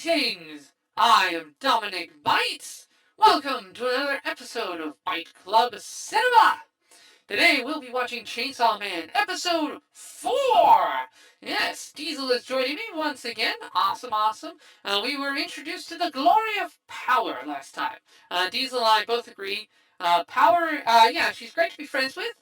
Greetings! I am Dominic Bytes. Welcome to another episode of Byte Club Cinema. Today we'll be watching Chainsaw Man episode 4. Yes, Diesel is joining me once again. Awesome, awesome. We were introduced to the glory of Power last time. Diesel and I both agree. Power, yeah, she's great to be friends with.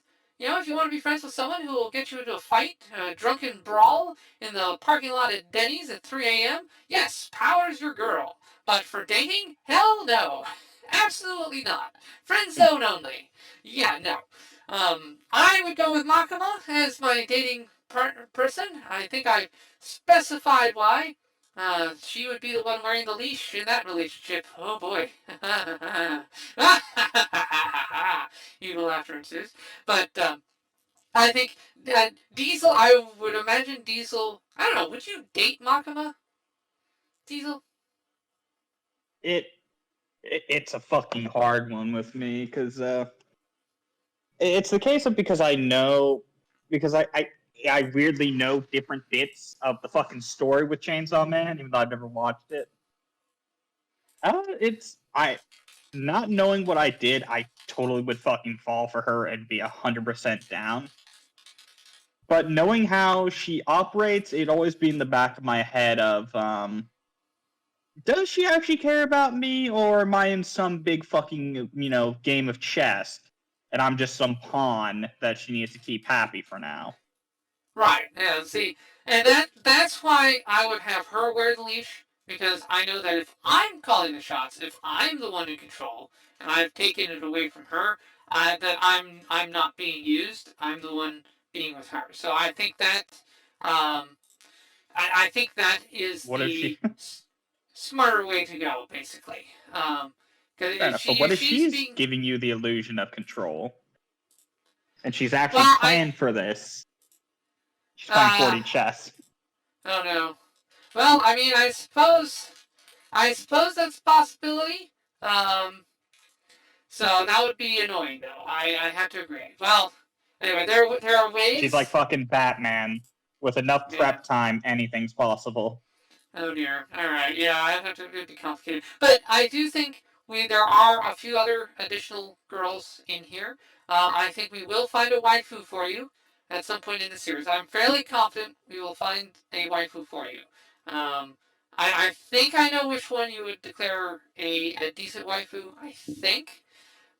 You know, if you want to be friends with someone who will get you into a fight, a drunken brawl in the parking lot at Denny's at 3 a.m., yes, Power's your girl. But for dating, hell no. Absolutely not. Friend zone only. Yeah, no. I would go with Makima as my dating person. I think I specified why. She would be the one wearing the leash in that relationship. Oh boy. Evil laughter ensues. But I think Diesel, I would imagine Diesel. I don't know. Would you date Makima? Diesel? It's a fucking hard one with me because it's the case of because I weirdly know different bits of the fucking story with Chainsaw Man, even though I've never watched it. It's I not knowing what I did, I totally would fucking fall for her and be 100% down. But knowing how she operates, it'd always be in the back of my head of does she actually care about me, or am I in some big fucking, game of chess, and I'm just some pawn that she needs to keep happy for now? Right. Yeah. See, and that's why I would have her wear the leash, because I know that if I'm calling the shots, if I'm the one in control, and I've taken it away from her, that I'm not being used. I'm the one being with her. So I think that I think that is What if the she? smarter way to go, basically. Because Fair enough, but what if if she's she's being giving you the illusion of control, and she's actually well, planned for this? She's playing uh 40 chess. oh no. Well, I mean, I suppose that's a possibility. Um, so that would be annoying, though. I have to agree. Well, anyway, there are She's like ways. fucking Batman. With enough Yeah. prep time, anything's possible. Oh dear. All right. Yeah, I have to. It'd be complicated, but I do think there are a few other additional girls in here. I think we will find a waifu for you at some point in the series. I'm fairly confident we will find a waifu for you. Um, I think I know which one you would declare a decent waifu. I think.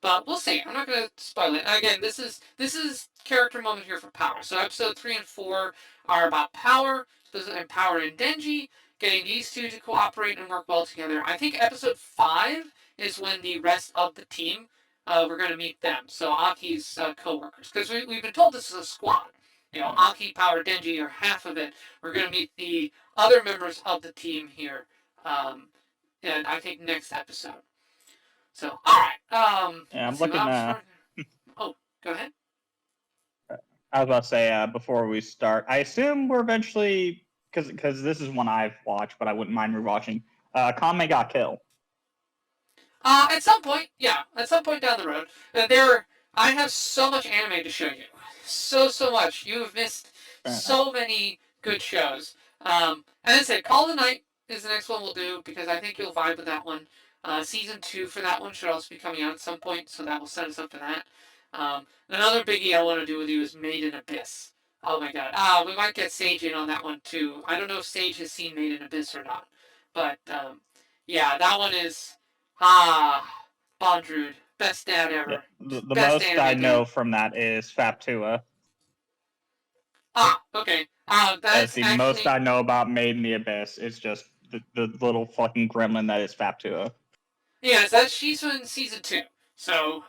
But we'll see. I'm not going to spoil it. Again, this is character moment here for Power. So episode 3 and 4 are about Power, and Power and Denji, getting these two to cooperate and work well together. I think episode 5 is when the rest of the team, we're going to meet them. So Aki's co-workers, because we've been told this is a squad. You know, Aki, Power, Denji are half of it. We're going to meet the other members of the team here. And I think next episode. So, all right. Yeah, I'm Let's see what looking. else. Oh, go ahead. I was about to say before we start, I assume we're eventually because this is one I've watched, but I wouldn't mind rewatching. Kame got killed. At some point, yeah, at some point down the road, I have so much anime to show you, so much. You have missed Fair enough. so many good shows. And I said, Call of the Night is the next one we'll do because I think you'll vibe with that one. Season 2 for that one should also be coming out at some point, so that will set us up for that. Another biggie I want to do with you is Made in Abyss. Oh my god. We might get Sage in on that one too. I don't know if Sage has seen Made in Abyss or not, but yeah, that one is Bondrude, best dad Yeah, ever, the best most I anime know dad. from that is Faptua. Okay. As That's the most actually I know about Made in the Abyss is just the little fucking gremlin that is Faptua. yes, that's she's in season 2. So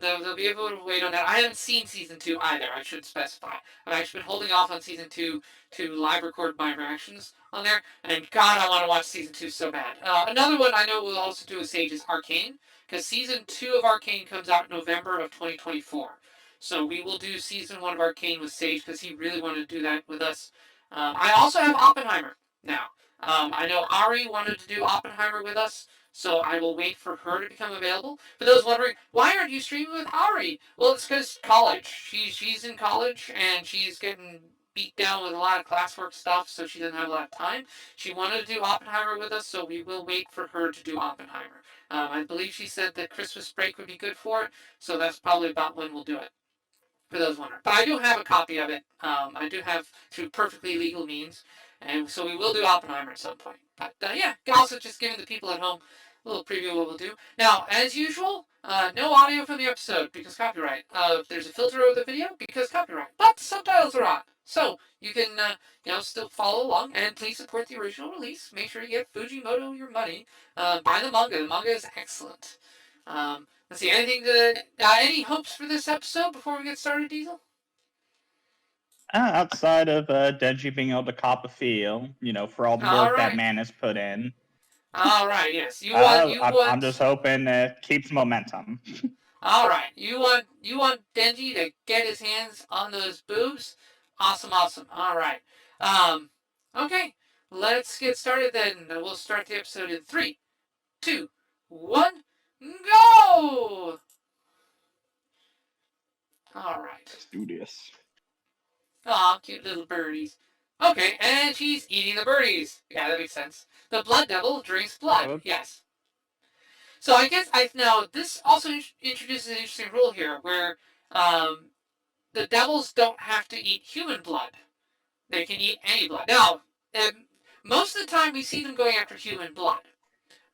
they'll be able to wait on that. I haven't seen season 2 either. I should specify. I've actually been holding off on season 2 to live record my reactions on there. And God, I want to watch season 2 so bad. Another one I know we'll also do with Sage is Arcane, because season 2 of Arcane comes out in November of 2024. So we will do season 1 of Arcane with Sage because he really wanted to do that with us. I also have Oppenheimer now. I know Ari wanted to do Oppenheimer with us, so I will wait for her to become available. For those wondering, why aren't you streaming with Ari? Well, it's because college. She's in college and she's getting beat down with a lot of classwork stuff, so she doesn't have a lot of time. She wanted to do Oppenheimer with us, so we will wait for her to do Oppenheimer. I believe she said that Christmas break would be good for it, so that's probably about when we'll do it. For those wondering, but I do have a copy of it. I do have through perfectly legal means, and so we will do Oppenheimer at some point. But yeah, also just giving the people at home a little preview of what we'll do. Now, as usual, no audio for the episode because copyright. There's a filter over the video because copyright, but the subtitles are on, so you can still follow along and please support the original release. Make sure you get Fujimoto your money. Buy the manga. The manga is excellent. Let's see. Any hopes for this episode before we get started, Diesel? Outside of Denji being able to cop a feel, for all the work that man has put in. All right. Yes. I'm just hoping it keeps momentum. All right. You want Denji to get his hands on those boobs? Awesome. All right. Okay. Let's get started then. We'll start the episode in 3, 2, 1, go! All right. Let's do this. Aw, cute little birdies. Okay, and she's eating the birdies. Yeah, that makes sense. The blood devil drinks blood. Yes. So I guess now this also introduces an interesting rule here, where the devils don't have to eat human blood; they can eat any blood. Now, most of the time we see them going after human blood,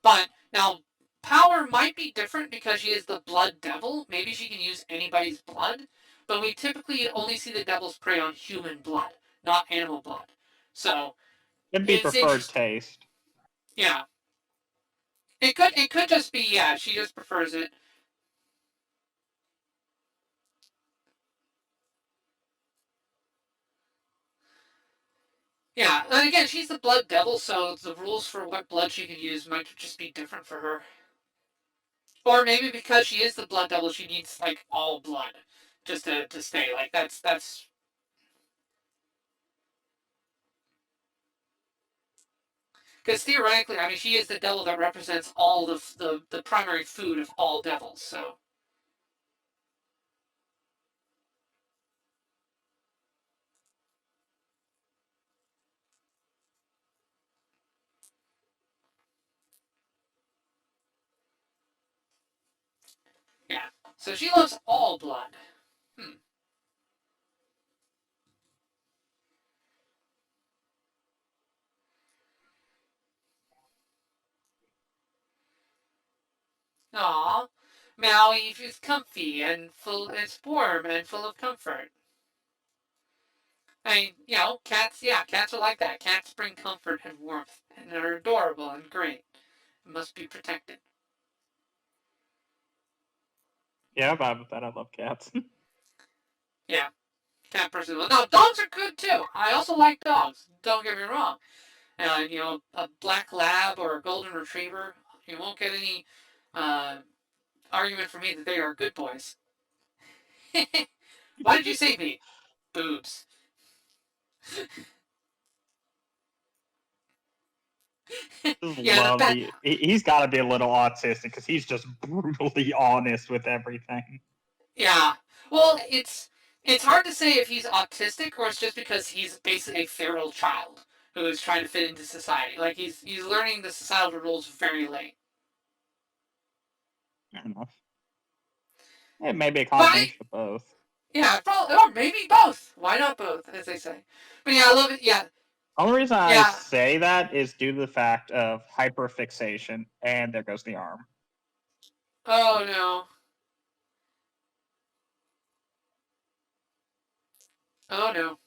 but now power might be different because she is the blood devil. Maybe she can use anybody's blood, but we typically only see the devils prey on human blood, not animal blood. So it'd be preferred taste. Yeah. It could just be, yeah, she just prefers it. Yeah, and again, she's the blood devil, so the rules for what blood she can use might just be different for her. Or maybe because she is the blood devil, she needs like all blood just to stay. Like that's because theoretically, I mean, she is the devil that represents all the primary food of all devils. So yeah, so she loves all blood. Aw, Maui is comfy and full. It's warm and full of comfort. I mean, cats. Yeah, cats are like that. Cats bring comfort and warmth, and are adorable and great. Must be protected. Yeah, I'm vibe with that. I love cats. Yeah, cat person. No, dogs are good too. I also like dogs. Don't get me wrong. And a black lab or a golden retriever, you won't get any argument from me that they are good boys. Why did you say me? Boobs. He's got to be a little autistic because he's just brutally honest with everything. Yeah. Well, it's hard to say if he's autistic or it's just because he's basically a feral child who is trying to fit into society. Like he's learning the societal rules very late. Fair enough. It may be a combination of both. Yeah, probably, or maybe both. Why not both, as they say? But yeah, I love it. Yeah. The only reason I say that is due to the fact of hyperfixation, and there goes the arm. Oh no. Oh no.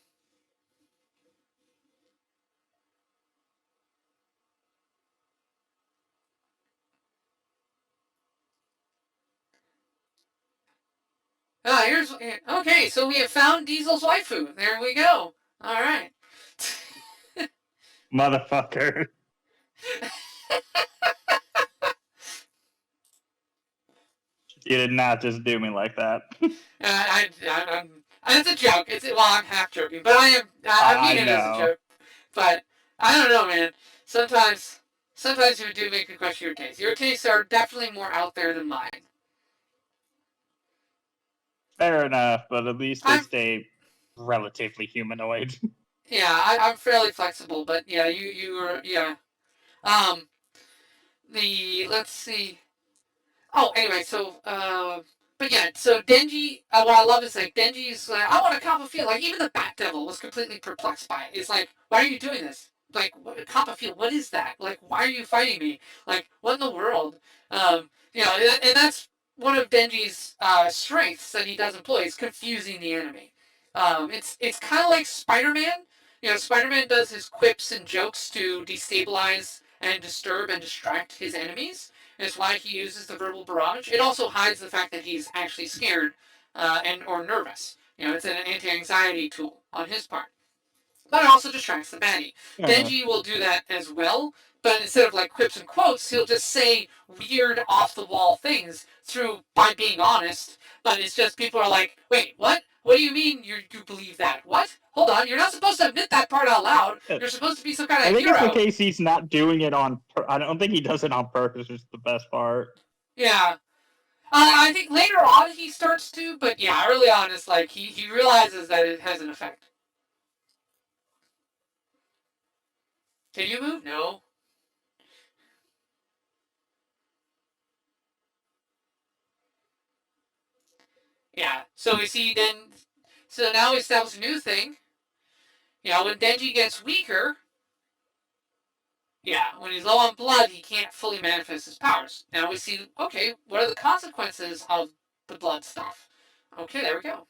Here's okay. So we have found Diesel's waifu. There we go. All right. Motherfucker. You did not just do me like that. It's a joke. I'm half joking, but I mean it as a joke. But I don't know, man. Sometimes you do make me question your tastes. Your tastes are definitely more out there than mine. Fair enough, but at least they stay relatively humanoid. Yeah, I'm fairly flexible, but yeah, you were yeah. Um, the let's see. Oh, anyway, but yeah, so Denji, what I love is like Denji's like, I want to cop a field. Like even the Bat Devil was completely perplexed by it. It's like, why are you doing this? Like, cop a field. What is that? Like, why are you fighting me? Like, what in the world? And that's one of Denji's strengths that he does employ is confusing the enemy. It's kind of like Spider-Man. Spider-Man does his quips and jokes to destabilize and disturb and distract his enemies. It's why he uses the verbal barrage. It also hides the fact that he's actually scared and or nervous. It's an anti-anxiety tool on his part. But it also distracts the baddie. Yeah. Denji will do that as well, but instead of like quips and quotes, he'll just say weird off the wall things by being honest. But it's just people are like, wait, what? What do you mean you believe that? What? Hold on, you're not supposed to admit that part out loud. You're supposed to be some kind of I think hero. it's the case he's not doing it on. I don't think he does it on purpose. Which is the best part. Yeah, I think later on he starts to, but yeah, early on it's like he realizes that it has an effect. Can you move? No. Yeah. So we see then. So now we establish a new thing. When Denji gets weaker, when he's low on blood, he can't fully manifest his powers. Now we see, okay, what are the consequences of the blood stuff? Okay, there we go.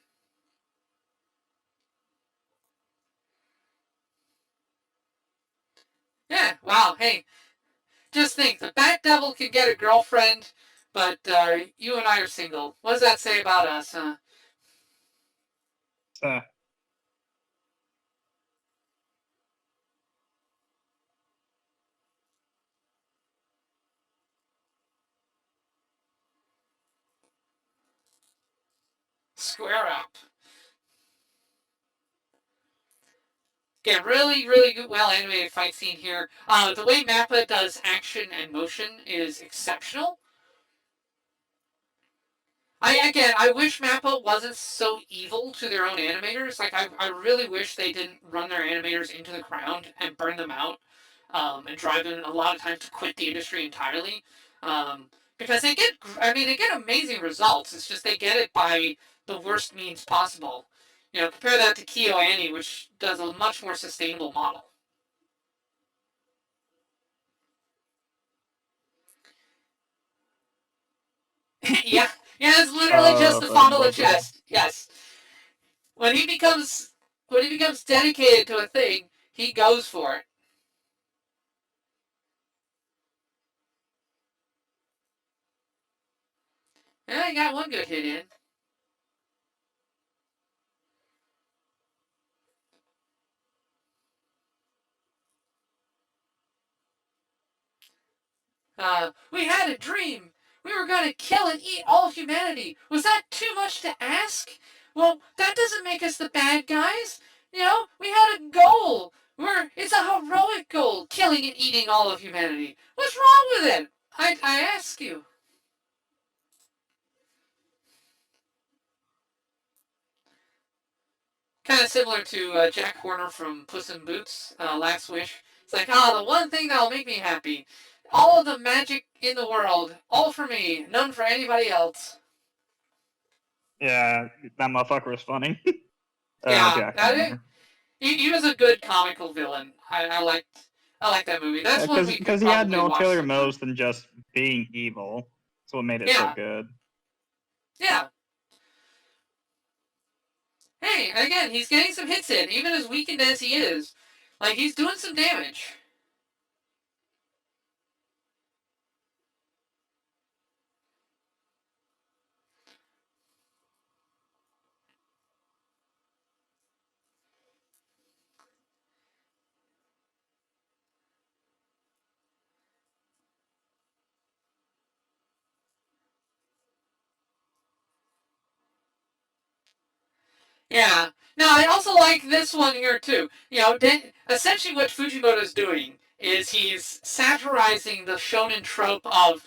Yeah. Wow. Hey, just think, the Bat Devil can get a girlfriend, but you and I are single. What does that say about us, huh? Uh, Square up. Again, really, really good, well animated fight scene here. The way Mappa does action and motion is exceptional. I wish Mappa wasn't so evil to their own animators. Like, I really wish they didn't run their animators into the ground and burn them out, and drive them a lot of times to quit the industry entirely. Because they get amazing results. It's just they get it by the worst means possible. Compare that to KyoAni, which does a much more sustainable model. Yeah, yeah, it's literally just the I fondle the love it. chest. Yes, when he becomes dedicated to a thing, he goes for it. Yeah, he got one good hit in. We had a dream. We were going to kill and eat all of humanity. Was that too much to ask? Well, that doesn't make us the bad guys. We had a goal. It's a heroic goal, killing and eating all of humanity. What's wrong with it? I ask you. Kind of similar to Jack Horner from Puss in Boots, Last Wish. It's like, the one thing that'll make me happy. All of the magic in the world, all for me, none for anybody else. Yeah, that motherfucker was funny. Yeah, Jack Horner. he was a good comical villain. I liked that movie. That's one we could Because he had probably no watch ulterior sometime. motives than just being evil. That's what made it so Yeah, good. yeah. Hey, again, he's getting some hits in, even as weakened as he is. Like, he's doing some damage. Yeah. Now, I also like this one here, too. Essentially what Fujimoto's doing is he's satirizing the shonen trope of,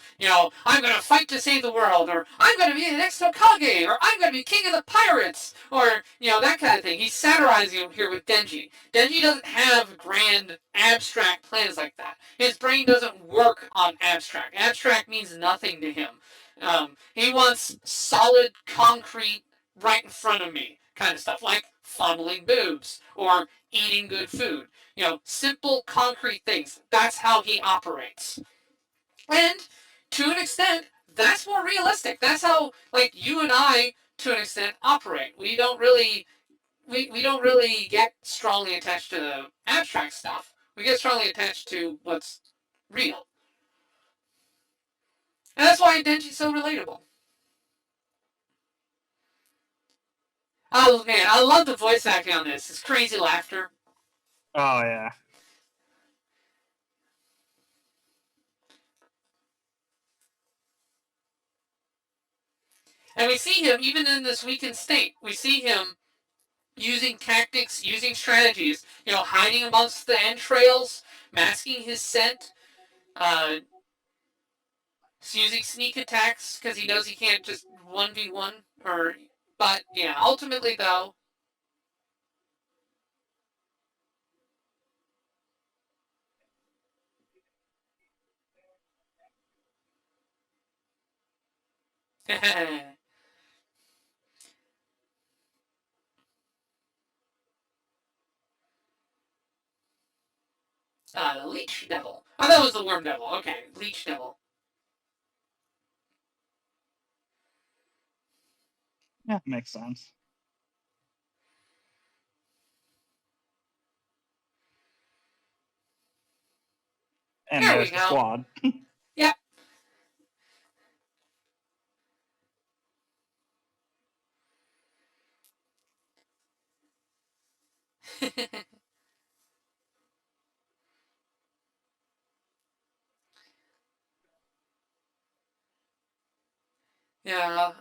I'm going to fight to save the world, or I'm going to be the next Hokage, or I'm going to be king of the pirates, or, that kind of thing. He's satirizing him here with Denji. Denji doesn't have grand abstract plans like that. His brain doesn't work on abstract. Abstract means nothing to him. He wants solid, concrete, right in front of me kind of stuff, like fondling boobs or eating good food. Simple, concrete things. That's how he operates. And to an extent, that's more realistic. That's how, like, you and I, to an extent, operate. We don't really get strongly attached to the abstract stuff. We get strongly attached to what's real. And that's why Denji's so relatable. Oh man, I love the voice acting on this. It's crazy laughter. Oh yeah. And we see him, even in this weakened state, we see him using tactics, using strategies, hiding amongst the entrails, masking his scent, uh, using sneak attacks because he knows he can't just 1v1 or. But yeah, ultimately though, Leech Devil. Oh, that was the Worm Devil. Okay, Leech Devil. Yeah, makes sense. And There we there's the go. squad. Yep. Yeah.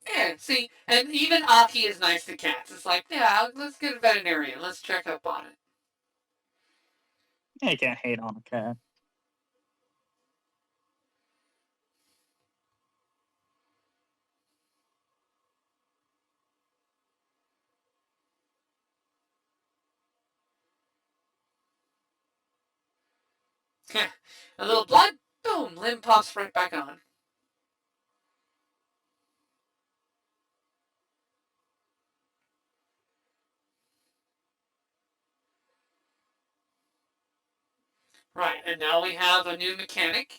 Yeah, see, and even Aki is nice to cats. It's like, yeah, let's get a veterinarian. Let's check up on it. Yeah, you can't hate on a cat. A little blood, boom, limb pops right back on. Right, and now we have a new mechanic.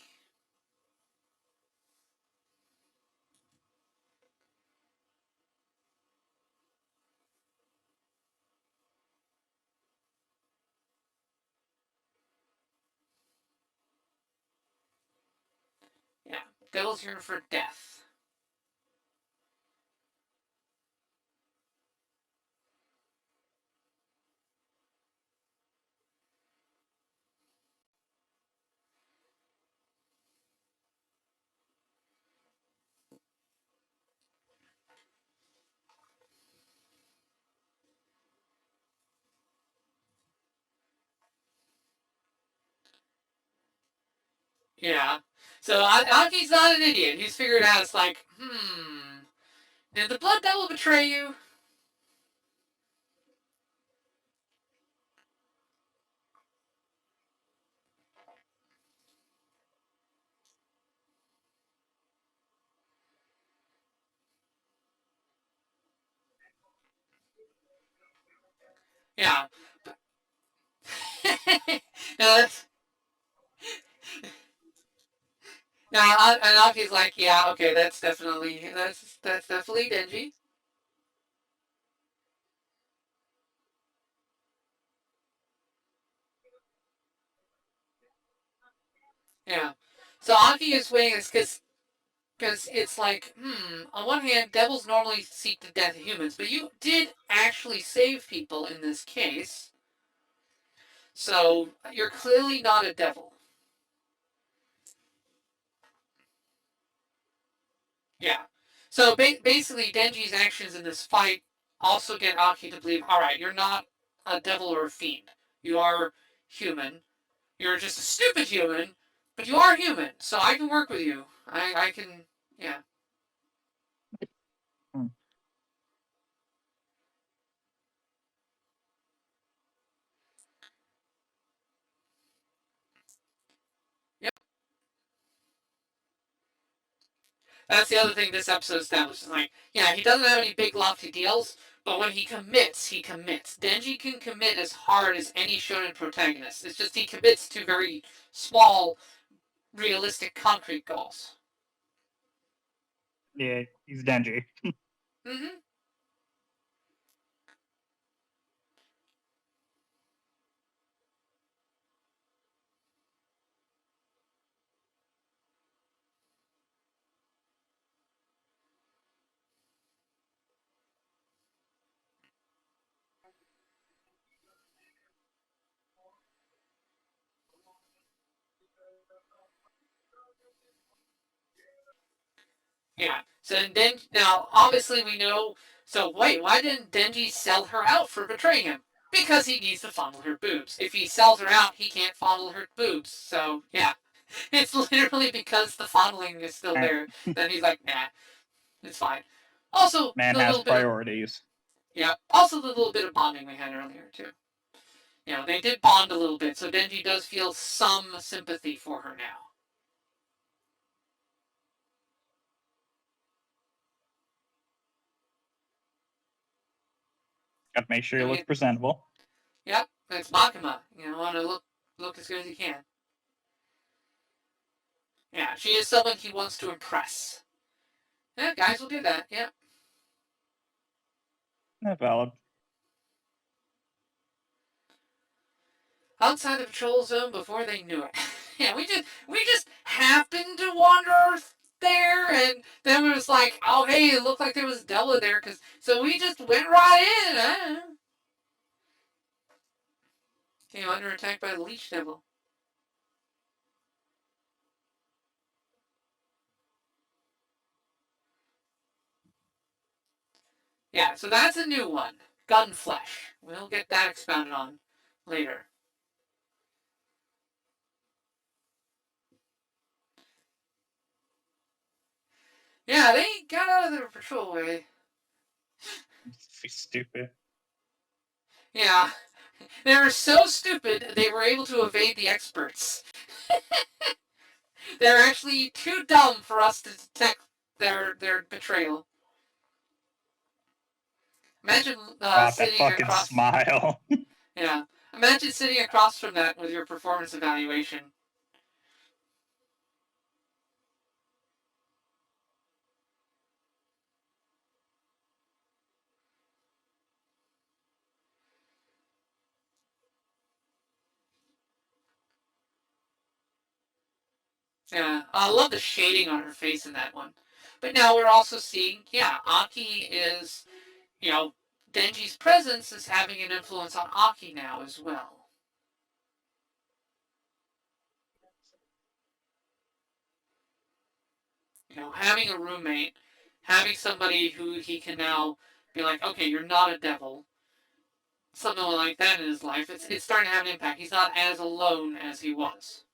Yeah, Devil's here for death. Yeah. So Aki's not an idiot. He's figured out it's like, did the Blood Devil betray you? Yeah. no, that's, and Aki's like, yeah, okay, that's definitely Denji. Yeah. So Aki is weighing this because it's like, on one hand, devils normally seek the death of humans, but you did actually save people in this case, so you're clearly not a devil. Yeah. So basically, Denji's actions in this fight also get Aki to believe, all right, you're not a devil or a fiend. You are human. You're just a stupid human, but you are human, so I can work with you. I can, yeah. Hmm. Yep. That's the other thing this episode establishes. Like, yeah, he doesn't have any big lofty deals, but when he commits, he commits. Denji can commit as hard as any shonen protagonist. It's just he commits to very small, realistic, concrete goals. Yeah, he's denji. Mm-hmm. Yeah. So then, now obviously we know. So wait, why didn't Denji sell her out for betraying him? Because he needs to fondle her boobs. If he sells her out, he can't fondle her boobs. So yeah, it's literally because the fondling is still Man, there. Then he's like, nah, it's fine. Also, man the has little bit of priorities. yeah. Also, the little bit of bonding we had earlier too. You know, they did bond a little bit, so Denji does feel some sympathy for her now. Gotta make sure he I looks mean, presentable. yep, it's makima. You know, want to look as good as you can. Yeah, she is someone he wants to impress. Yeah, guys will do that. Yeah. Not valid. Outside the patrol zone before they knew it. Yeah, we just happened to wander there, and then it was like, oh hey, it looked like there was a devil there, cause so we just went right in. Came under attack by the leech devil. Yeah, so that's a new one. Gunflesh. We'll get that expounded on later. Yeah, they got out of their patrol way. Stupid. Yeah, they were so stupid they were able to evade the experts. They're actually too dumb for us to detect their betrayal. Imagine God, that sitting fucking across. smile. Yeah, imagine sitting across from that with your performance evaluation. Yeah, I love the shading on her face in that one. But now we're also seeing, yeah, Aki is, you know, Denji's presence is having an influence on Aki now as well. You know, having a roommate, having somebody who he can now be like, okay, you're not a devil, something like that in his life. It's starting to have an impact. He's not as alone as he was.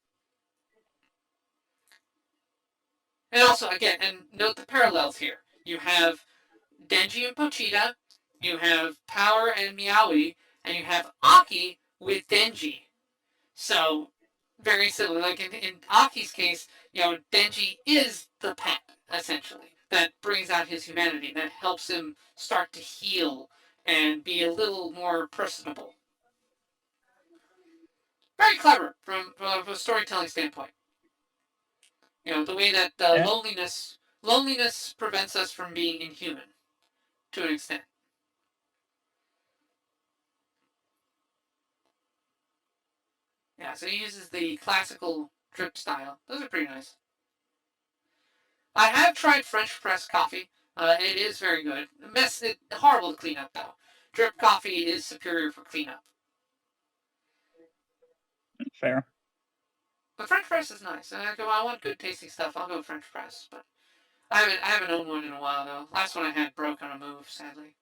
And also, again, and note the parallels here. You have Denji and Pochita, you have Power and Meowie, and you have Aki with Denji. So, very similar. Like in Aki's case, you know, Denji is the pet, essentially, that brings out his humanity, that helps him start to heal and be a little more personable. Very clever from a storytelling standpoint. You know, the way that Yeah, loneliness prevents us from being inhuman to an extent. Yeah, so he uses the classical drip style. Those are pretty nice. I have tried French press coffee. It is very good. Horrible to clean up though. Drip coffee is superior for cleanup, fair. but French press is nice. And I go, I want good tasting stuff. I'll go French press. But I haven't owned one in a while though. Last one I had broke on a move, sadly.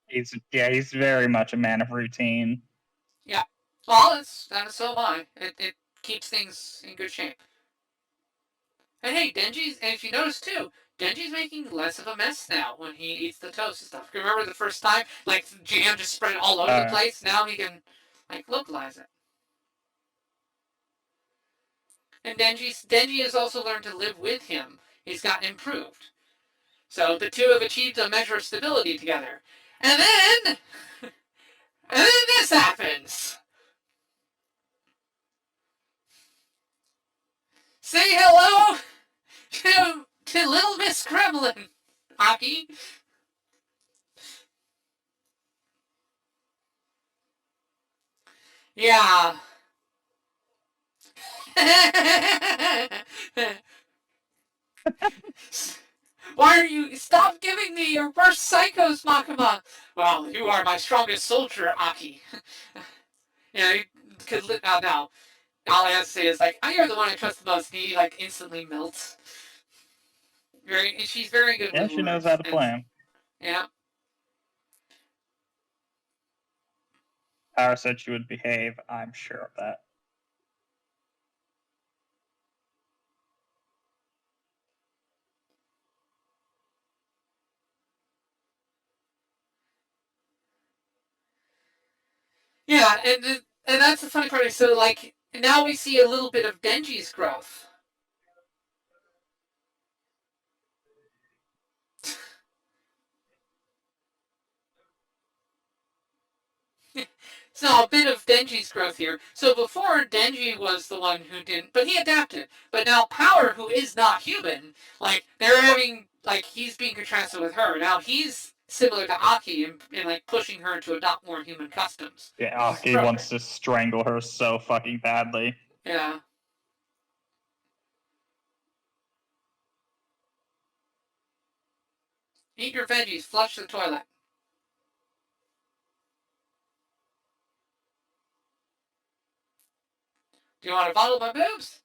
He's very much a man of routine. Yeah. Well, that's so am I. It keeps things in good shape. And hey, Denji's, and if you notice too, Denji's making less of a mess now when he eats the toast and stuff. Remember the first time, like jam just spread all over the Uh, place. Now he can like localize it. And Denji has also learned to live with him. He's gotten improved. So the two have achieved a measure of stability together. And then, and then this happens. Say hello to Little Miss Gremlin, Aki. Yeah. Why are you? Stop giving me your worst psychos, Makima. Well, you are my strongest soldier, Aki. Yeah, because now all I have to say is like, you're the one I trust the most. And he like instantly melts. She's very good yeah, with she knows how words, to and play him. yeah, Power said she would behave. I'm sure of that. yeah, and that's the funny part. So like now we see a little bit of Denji's growth. So a bit of Denji's growth here. So before Denji was the one who didn't, but he adapted. But now Power, who is not human, like they're having like he's being contrasted with her. Now he's similar to Aki in like pushing her to adopt more human customs, Yeah, which is Aki wants appropriate. to strangle her so fucking badly. Yeah. Eat your veggies. Flush the toilet. Do you want to bottle my boobs?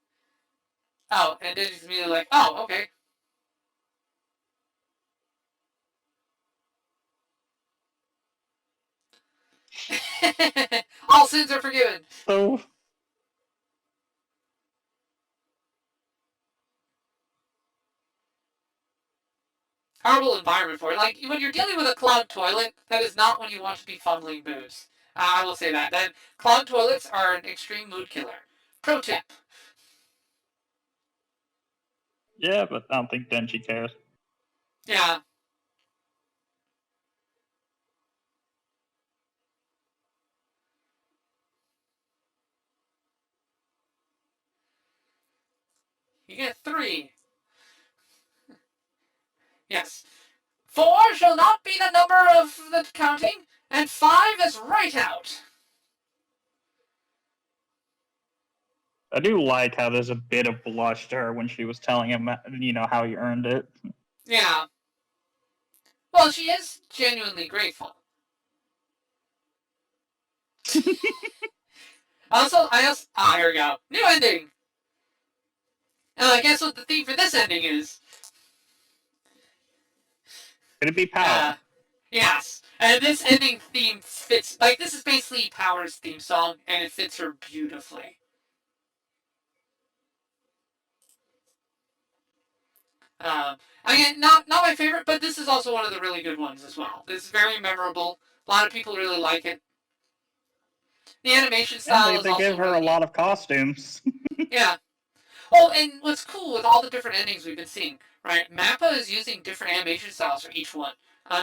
Oh, and Denji's immediately like, oh, okay. All sins are forgiven. So Horrible environment for it. Like when you're dealing with a clogged toilet, that is not when you want to be funneling booze. I will say that. That clogged toilets are an extreme mood killer. Pro tip. yeah, but I don't think Denji cares. Yeah. You get 3. Yes. 4 shall not be the number of the counting, and 5 is right out. I do like how there's a bit of blush to her when she was telling him, how he earned it. Yeah. Well, she is genuinely grateful. Here we go. New ending. I guess what the theme for this ending is. Could it be Uh, Power? yes. And this ending theme fits, like, this is basically Power's theme song, and it fits her beautifully. Again, not my favorite, but this is also one of the really good ones as well. This is very memorable. A lot of people really like it. The animation Yeah, style is they give also her really a neat. lot of costumes. Yeah. Oh, and what's cool with all the different endings we've been seeing, right? Mappa is using different animation styles for each one.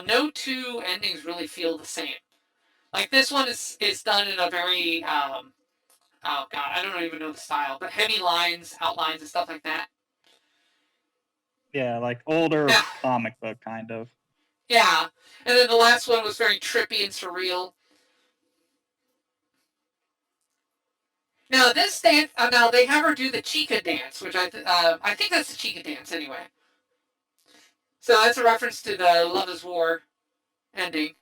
No two endings really feel the same. Like this one is done in a very oh god, I don't even know the style, but heavy lines, outlines, and stuff like that. Yeah, like older Yeah, comic book kind of. yeah. And then the last one was very trippy and surreal. Now this dance, now they have her do the Chica dance, which I think that's the Chica dance anyway. So that's a reference to the Love Is War ending.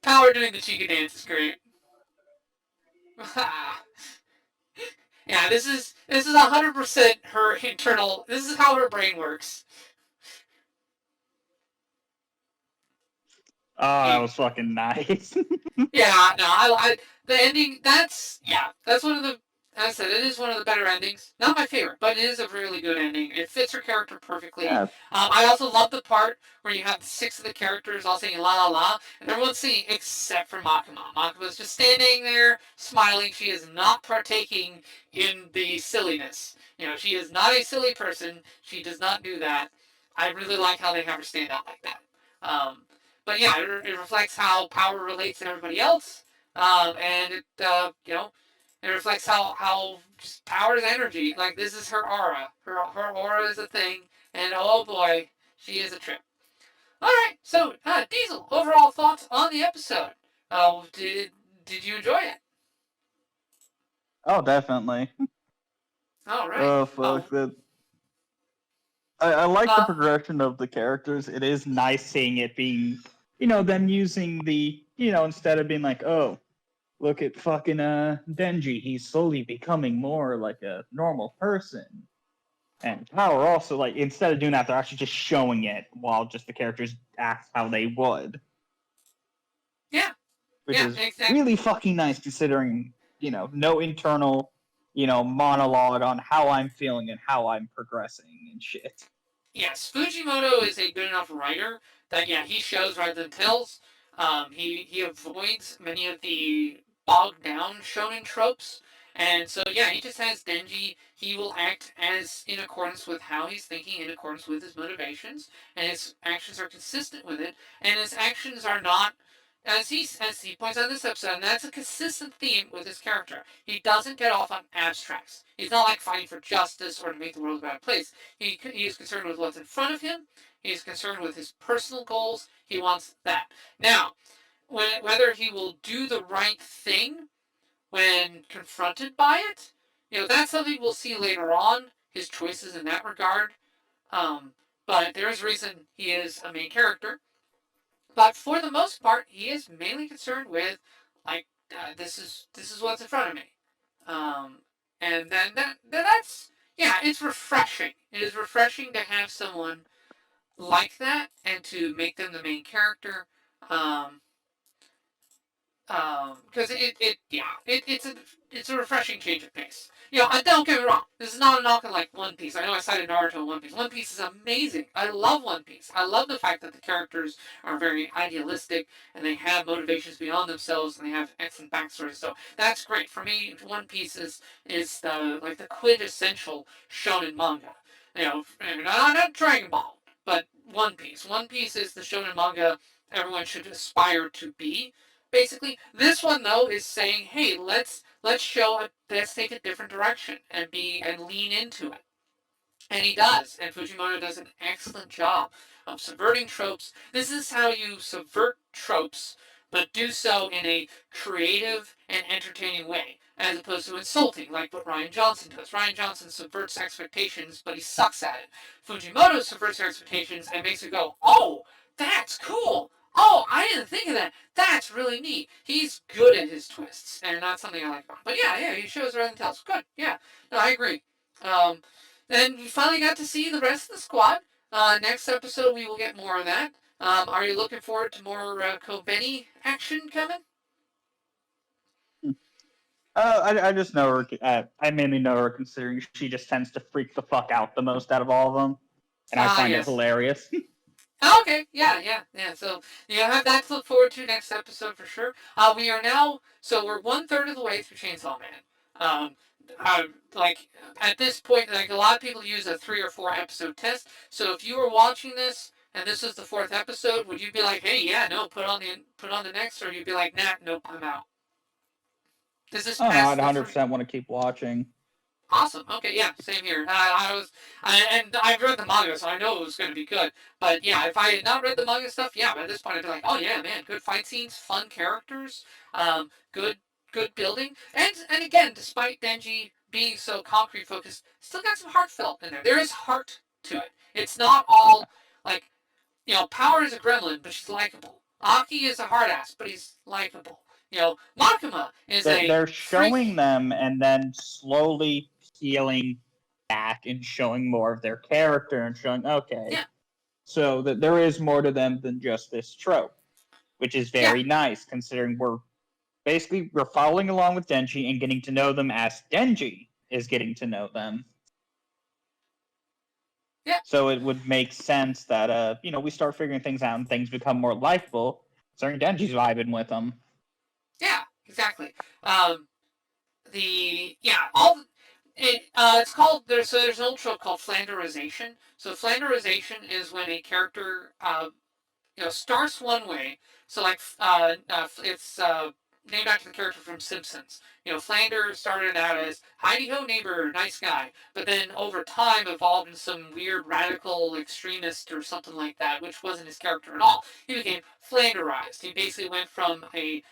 Power doing the Chica dance is great. Yeah, this is 100% her internal. This is how her brain works. Oh, that She was fucking nice. Yeah, no, the ending. That's one of the. As I said, it is one of the better endings. Not my favorite, but it is a really good ending. It fits her character perfectly. Yeah, I also love the part where you have six of the characters all singing la la la, and everyone's singing except for Makima. Makima's just standing there smiling. She is not partaking in the silliness. She is not a silly person. She does not do that. I really like how they have her stand out like that. Um, but yeah, it reflects how power relates to everybody else, and it reflects how just power is energy. Like this is her aura. Her aura is a thing, and oh boy, she is a trip. All right, so Diesel, overall thoughts on the episode? Did you enjoy it? oh, definitely. All right. Oh fuck Oh, that. I like the uh, progression of the characters. It is nice seeing it being, them using the, instead of being like, oh, look at fucking Denji, he's slowly becoming more like a normal person. And Power also, like, instead of doing that, they're actually just showing it while just the characters act how they would, yeah, which yeah, is exactly. really fucking nice considering, no internal, monologue on how I'm feeling and how I'm progressing and shit. Yes, Fujimoto is a good enough writer that yeah, he shows rather than tells. He avoids many of the bogged down shonen tropes, and so yeah, he just has Denji. He will act as in accordance with how he's thinking, in accordance with his motivations, and his actions are consistent with it. And his actions are not, as he points out in this episode, and that's a consistent theme with his character. He doesn't get off on abstracts. He's not like fighting for justice or to make the world a better place. He is concerned with what's in front of him. He is concerned with his personal goals. He wants that. Now, whether he will do the right thing when confronted by it, that's something we'll see later on. His choices in that regard. Um, but there's a reason he is a main character. But for the most part, he is mainly concerned with, like, this is what's in front of me. Um, and then that's yeah, it's refreshing. It is refreshing to have someone like that and to make them the main character. Um, because it's a refreshing change of pace. Don't get me wrong. This is not a knock on like One Piece. I know I cited Naruto and One Piece. One Piece is amazing. I love One Piece. I love the fact that the characters are very idealistic and they have motivations beyond themselves and they have excellent backstories. So that's great for me. One Piece is the quintessential shonen manga. Not Dragon Ball, but One Piece. One Piece is the shonen manga everyone should aspire to be basically. This one though is saying, hey, let's take a different direction and lean into it. And he does, and Fujimoto does an excellent job of subverting tropes. This is how you subvert tropes, but do so in a creative and entertaining way, as opposed to insulting, like what Ryan Johnson does. Ryan Johnson subverts expectations, but he sucks at it. Fujimoto subverts expectations and makes it go, oh, that's cool. Oh, I didn't think of that. That's really neat. He's good at his twists, and that's something I like about him. But yeah, he shows rather than tells. Good, yeah. No, I agree. Um, then we finally got to see the rest of the squad. Next episode, we will get more of that. Are you looking forward to more Kobeni action coming? I just know her. I mainly know her considering she just tends to freak the fuck out the most out of all of them, and I find it Yes. hilarious. Oh, okay, yeah. So you have that to look forward to next episode for sure. We are now, so we're 1/3 of the way through Chainsaw Man. Um, like at this point, like a lot of people use a 3 or 4 episode test. So if you were watching this and this is the fourth episode, would you be like, hey, yeah, no, put on the next, or you'd be like, nah, nope, I'm out. Does this I don't know. pass I'd the three? 100% want to keep watching. Awesome. Okay, yeah, same here. And I've read the manga, so I know it was going to be good. But yeah, if I had not read the manga stuff, yeah, by this point I'd be like, oh yeah, man, good fight scenes, fun characters, good building, and again, despite Denji being so concrete focused, still got some heartfelt in there. There is heart to it. It's not all like Power is a gremlin, but she's likable. Aki is a hard ass, but he's likable. Makima is a They're freak. showing them and then slowly peeling back and showing more of their character and showing, okay, Yeah, so that there is more to them than just this trope, which is yeah, very nice considering we're following along with Denji and getting to know them as Denji is getting to know them. yeah, So it would make sense that we start figuring things out and things become more likable. Considering Denji's vibing with them. yeah, exactly. Um, all it's called there's an old trope called flanderization. So flanderization is when a character starts one way. So like it's named after the character from Simpsons. Flanders started out as Heidi Ho neighbor, nice guy, but then over time evolved into some weird radical extremist or something like that, which wasn't his character at all. He became Flanderized. He basically went from a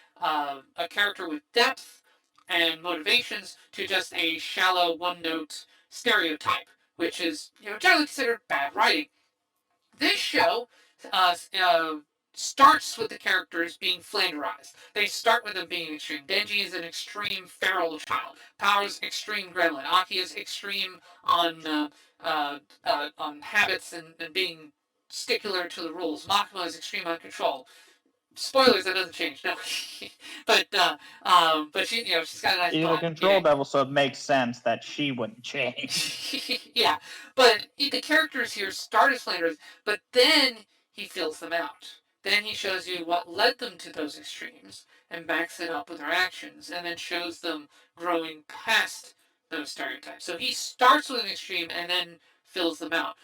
character with depth and motivations to just a shallow one note stereotype, which is generally considered bad writing. This show uh, uh, starts with the characters being flanderized. They start with them being extreme. Denji is an extreme feral child. Power's extreme gremlin. Aki is extreme on habits and being stickler to the rules. Makima is extreme on control. Spoilers, that doesn't change. No, but she's got a nice She's a butt. control Yeah, devil, so it makes sense that she wouldn't change. yeah, but the characters here start as Flanders, but then he fills them out. Then he shows you what led them to those extremes and backs it up with their actions, and then shows them growing past those stereotypes. So he starts with an extreme and then fills them out,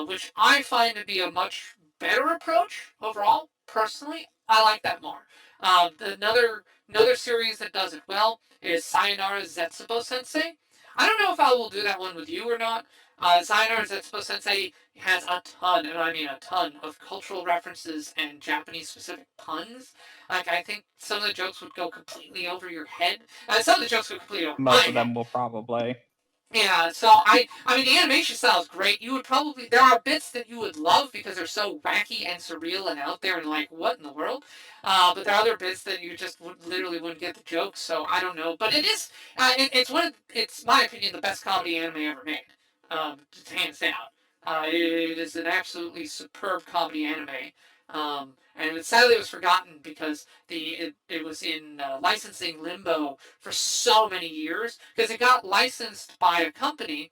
which I find to be a much better approach overall. Personally, I like that more. Another series that does it well is Sayonara Zetsubo Sensei. I don't know if I will do that one with you or not. Sayonara Zetsubo Sensei has a ton, and I mean a ton, of cultural references and Japanese specific puns. Like, I think some of the jokes would go completely over your head. Some of the jokes go completely over my Most of head. them will probably. Yeah, so I mean the animation style is great. You would probably there are bits that you would love because they're so wacky and surreal and out there and like what in the world. But there are other bits that you just literally wouldn't get the jokes. So I don't know, but it's my opinion the best comedy anime ever made, hands down. It is an absolutely superb comedy anime. And sadly it was forgotten because it was in licensing limbo for so many years because it got licensed by a company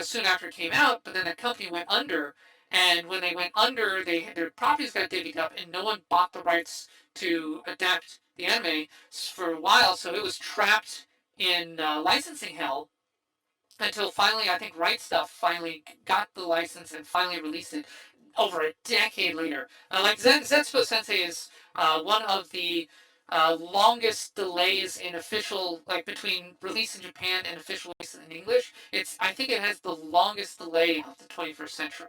soon after it came out, but then the company went under. And when they went under, their properties got divvied up, and no one bought the rights to adapt the anime for a while. So it was trapped in licensing hell until finally, I think Right Stuff finally got the license and finally released it over a decade later. Zetsubo Sensei is one of the longest delays in official, like between release in Japan and official release in English. I think it has the longest delay of the 21st century.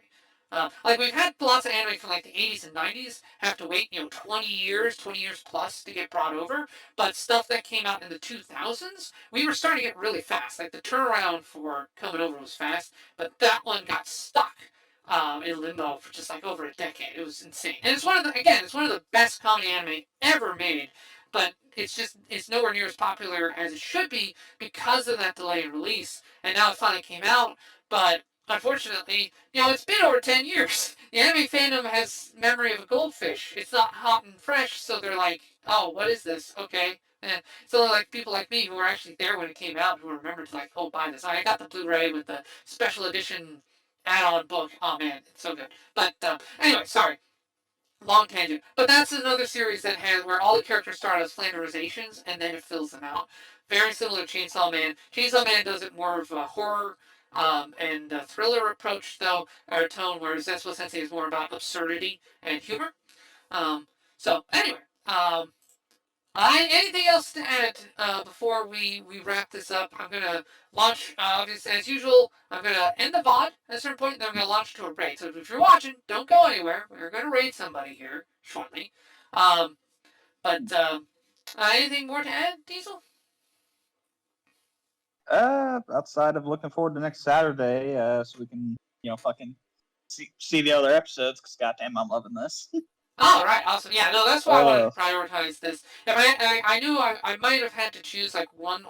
Like we've had lots of anime from like the 80s and 90s have to wait 20 years plus to get brought over, but stuff that came out in the 2000s we were starting it really fast. Like the turnaround for coming over was fast, but that one got stuck in limbo for just like over a decade. It was insane, and it's one of the best comedy anime ever made. But it's nowhere near as popular as it should be because of that delay in release. And now it finally came out, but unfortunately, it's been over 10 years. The anime fandom has memory of a goldfish. It's not hot and fresh, so they're like, oh, what is this? Okay. So like people like me who were actually there when it came out, who remembered to like, oh, buy this. I got the Blu-ray with the special edition add-on book. Oh man, it's so good. But anyway, sorry, long tangent. But that's another series that has where all the characters start as flanderizations and then it fills them out. Very similar to Chainsaw Man. Chainsaw Man does it more of a horror and a thriller approach though, or tone, whereas Zetsubo Sensei is more about absurdity and humor. Um, so anyway, anything else to add before we wrap this up? I'm gonna launch, as usual. I'm gonna end the VOD at a certain point, and then I'm gonna launch to a raid. So if you're watching, don't go anywhere. We're gonna raid somebody here shortly. Um, but anything more to add, Diesel? Outside of looking forward to next Saturday, so we can fucking see the other episodes. Because goddamn, I'm loving this. All right, awesome. Yeah, no, that's why I wanted to prioritize this. If I knew I might have had to choose like one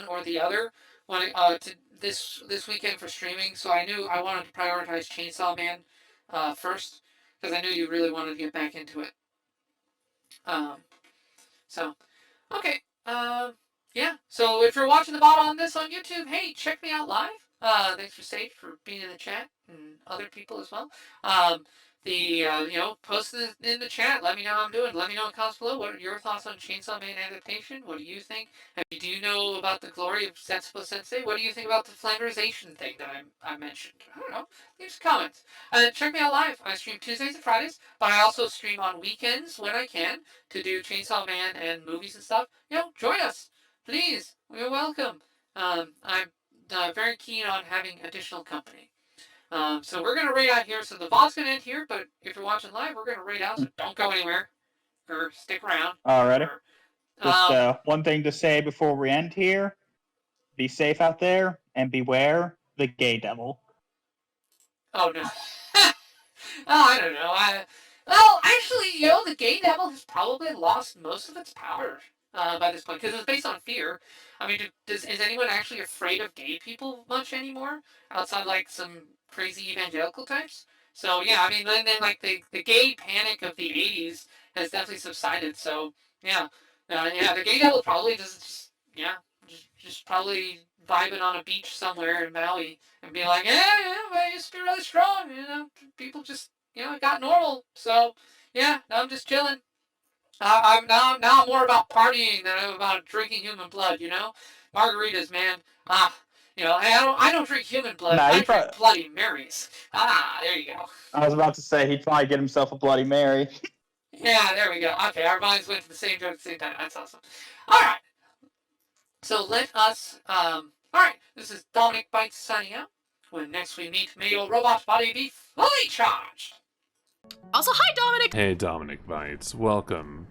or the other when to this weekend for streaming. So I knew I wanted to prioritize Chainsaw Man first because I knew you really wanted to get back into it. Um, so okay. Yeah. So if you're watching the bot on this on YouTube, hey, check me out live. Thanks for Sage for being in the chat and other people as well. Um, post in the chat. Let me know how I'm doing. Let me know in comments below. What are your thoughts on Chainsaw Man adaptation? What do you think? Do you know about the glory of Setsubo Sensei? What do you think about the flanderization thing that I mentioned? I don't know. Leave some comments. Check me out live. I stream Tuesdays and Fridays, but I also stream on weekends when I can to do Chainsaw Man and movies and stuff. Join us, please. You're welcome. I'm very keen on having additional company. So we're gonna raid out here. So the VOD's gonna end here, but if you're watching live, we're gonna raid out. So don't go anywhere or stick around. Alrighty. Or, Just one thing to say before we end here: be safe out there and beware the gay devil. Oh no. I don't know. Well, actually, the gay devil has probably lost most of its power by this point because it's based on fear. I mean, is anyone actually afraid of gay people much anymore outside like some crazy evangelical types? So yeah, I mean, then like the gay panic of the '80s has definitely subsided. So yeah, the gay devil probably just yeah, just probably vibing on a beach somewhere in Maui and be like, I used to be really strong. People just it got normal. So yeah, I'm just chilling. I'm more about partying than I'm about drinking human blood. Margaritas, man. I don't drink human blood. Nah, I drink Bloody Marys. There you go. I was about to say he'd probably get himself a Bloody Mary. Yeah, there we go. Okay, our minds went to the same joke at the same time. That's awesome. All right. So let us. All right. This is Dominic Bytes signing out. When next we meet, may your robot body be fully charged. Also, hi, Dominic! Hey, Dominic Bytes. Welcome.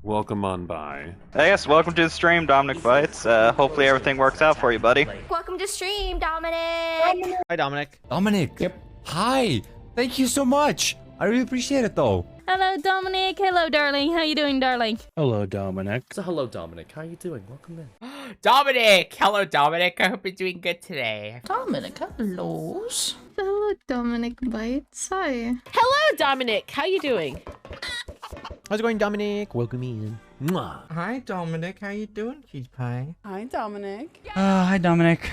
Welcome on by. Yes, welcome to the stream, Dominic Bytes. Hopefully everything works out for you, buddy. Welcome to stream, Dominic! Hi, Dominic. Dominic. Yep. Hi. Thank you so much. I really appreciate it, though. Hello, Dominic. Hello, darling. How you doing, darling? Hello, Dominic. So, hello, Dominic. How are you doing? Welcome in. Dominic! Hello, Dominic. I hope you're doing good today. Dominic, hello. Hello, Dominic Bytes. Hi. Hello, Dominic. How you doing? How's it going, Dominic? Welcome in. Mwah. Hi, Dominic. How you doing, cheese pie? Hi, Dominic. Hi, Dominic.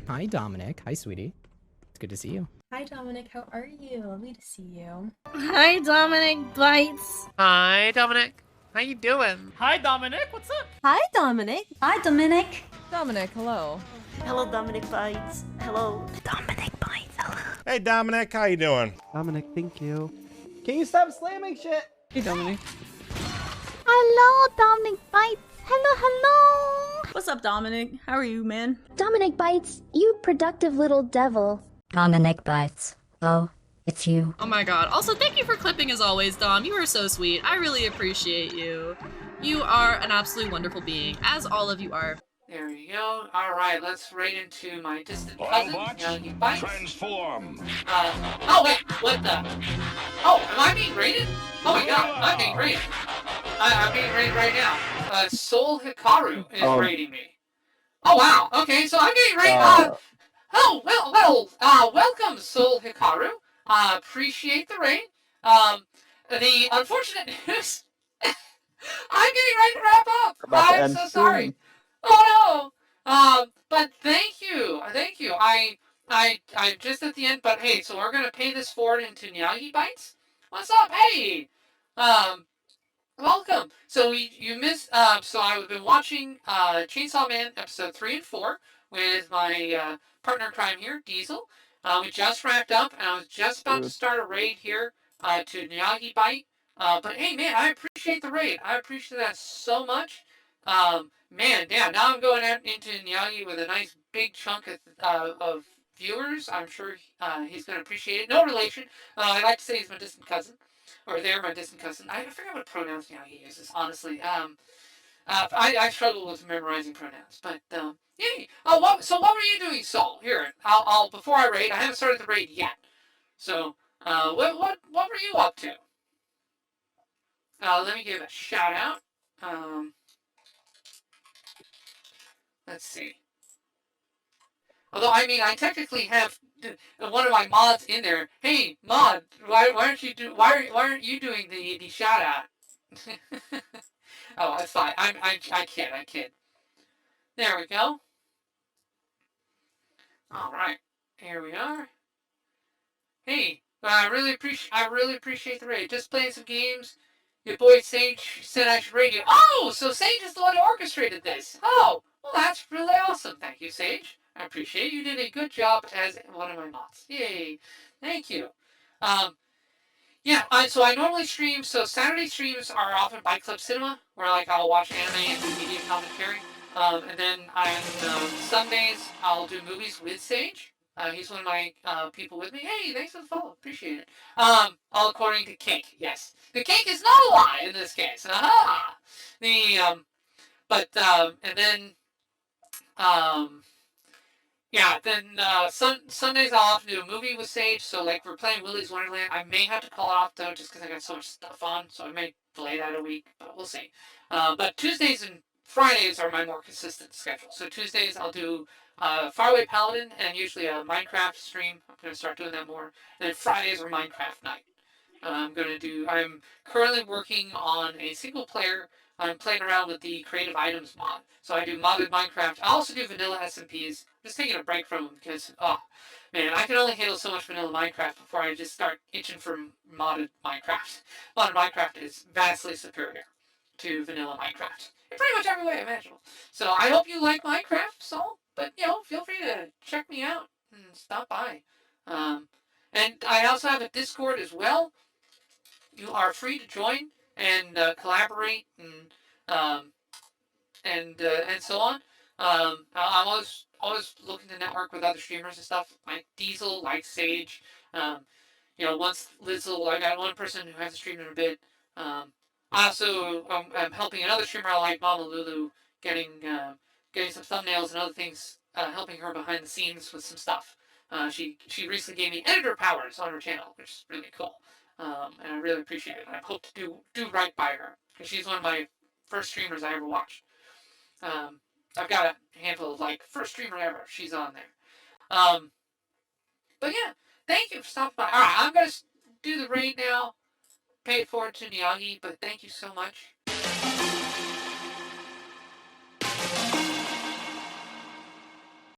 Hi, Dominic. Hi, sweetie. It's good to see you. Hi, Dominic. How are you? Lovely to see you. Hi, Dominic Bytes. Hi, Dominic. How you doing? Hi, Dominic. What's up? Hi, Dominic. Hi, Dominic. Dominic, hello. Hello, Dominic Bytes. Hello. Dominic Bytes. Hello. Hey, Dominic. How you doing? Dominic, thank you. Can you stop slamming shit? Hey, Dominic. Hello, Dominic Bytes. Hello. What's up, Dominic? How are you, man? Dominic Bytes, you productive little devil. Dominic Bytes. Oh, it's you. Oh my god. Also, thank you for clipping as always, Dom. You are so sweet. I really appreciate you. You are an absolutely wonderful being, as all of you are. There we go. All right, let's raid into my distant cousin. Bytes. Transform. Oh wait, what the? Oh, am I being raided? Oh my god, I'm being raided. I'm being raided right now. Soul Hikaru is raiding me. Oh wow. Okay, so I'm getting raided. Welcome, Soul Hikaru. Appreciate the raid. The unfortunate news, I'm getting ready to wrap up. I'm so sorry. Oh no. But thank you. I'm just at the end, but hey, so we're gonna pay this forward into Nyagi Bytes. What's up? Hey. Welcome. So you missed. So I've been watching Chainsaw Man episode 3 and 4 with my partner in crime here, Diesel. We just wrapped up, and I was just about to start a raid here to Nyagi Byte. But hey, man, I appreciate the raid. I appreciate that so much. Man, damn. Now I'm going out into Nyagi with a nice big chunk of viewers. I'm sure he's going to appreciate it. No relation. I like to say he's my distant cousin. Or they're my distant cousin. I forget what pronouns Nyagi uses, honestly. I struggle with memorizing pronouns, but yay! So what were you doing, Saul? Here, I'll before I raid. I haven't started the raid yet. So what were you up to? let me give a shout out. Let's see. Although, I mean, I technically have one of my mods in there. Hey, mod, why aren't you doing the shout out? Oh, that's fine. I kid. There we go. All right, here we are. Hey, I really appreciate the raid. Just playing some games. Your boy Sage said I should raid you. Oh, so Sage is the one who orchestrated this. Oh, well, that's really awesome. Thank you, Sage. I appreciate it. You did a good job as one of my mods. Yay. Thank you. Yeah, so I normally stream, so Saturday streams are often Byte Club Cinema, where like I'll watch anime and do media commentary. And then on Sundays, I'll do movies with Sage. He's one of my people with me. Hey, thanks for the follow. Appreciate it. All according to Cake. Yes. The cake is not a lie in this case. Aha! And then, yeah, then Sundays I'll often do a movie with Sage. So like we're playing Willy's Wonderland. I may have to call it off though, just because I got so much stuff on. So I may delay that a week, but we'll see. But Tuesdays and Fridays are my more consistent schedule. So Tuesdays I'll do Faraway Paladin and usually a Minecraft stream. I'm gonna start doing that more. And then Fridays are Minecraft night. I'm currently working on a single player. I'm playing around with the creative items mod. So I do modded Minecraft. I also do vanilla SMPs. I'm just taking a break from them because, oh, man, I can only handle so much vanilla Minecraft before I just start itching for modded Minecraft. Modded Minecraft is vastly superior to vanilla Minecraft in pretty much every way imaginable. So I hope you like Minecraft, but, feel free to check me out and stop by. And I also have a Discord as well. You are free to join and collaborate and so on. I'm always looking to network with other streamers and stuff, like Diesel, like Sage. Once Lizzle, I got one person who hasn't streamed in a bit. I also am helping another streamer I like, Mama Lulu, getting some thumbnails and other things, helping her behind the scenes with some stuff. She recently gave me editor powers on her channel, which is really cool. And I really appreciate it. I hope to do right by her, because she's one of my first streamers I ever watched. I've got a handful of first streamer ever. She's on there. But yeah, thank you for stopping by. All right, I'm gonna do the raid now. Pay it forward to Miyagi, but thank you so much.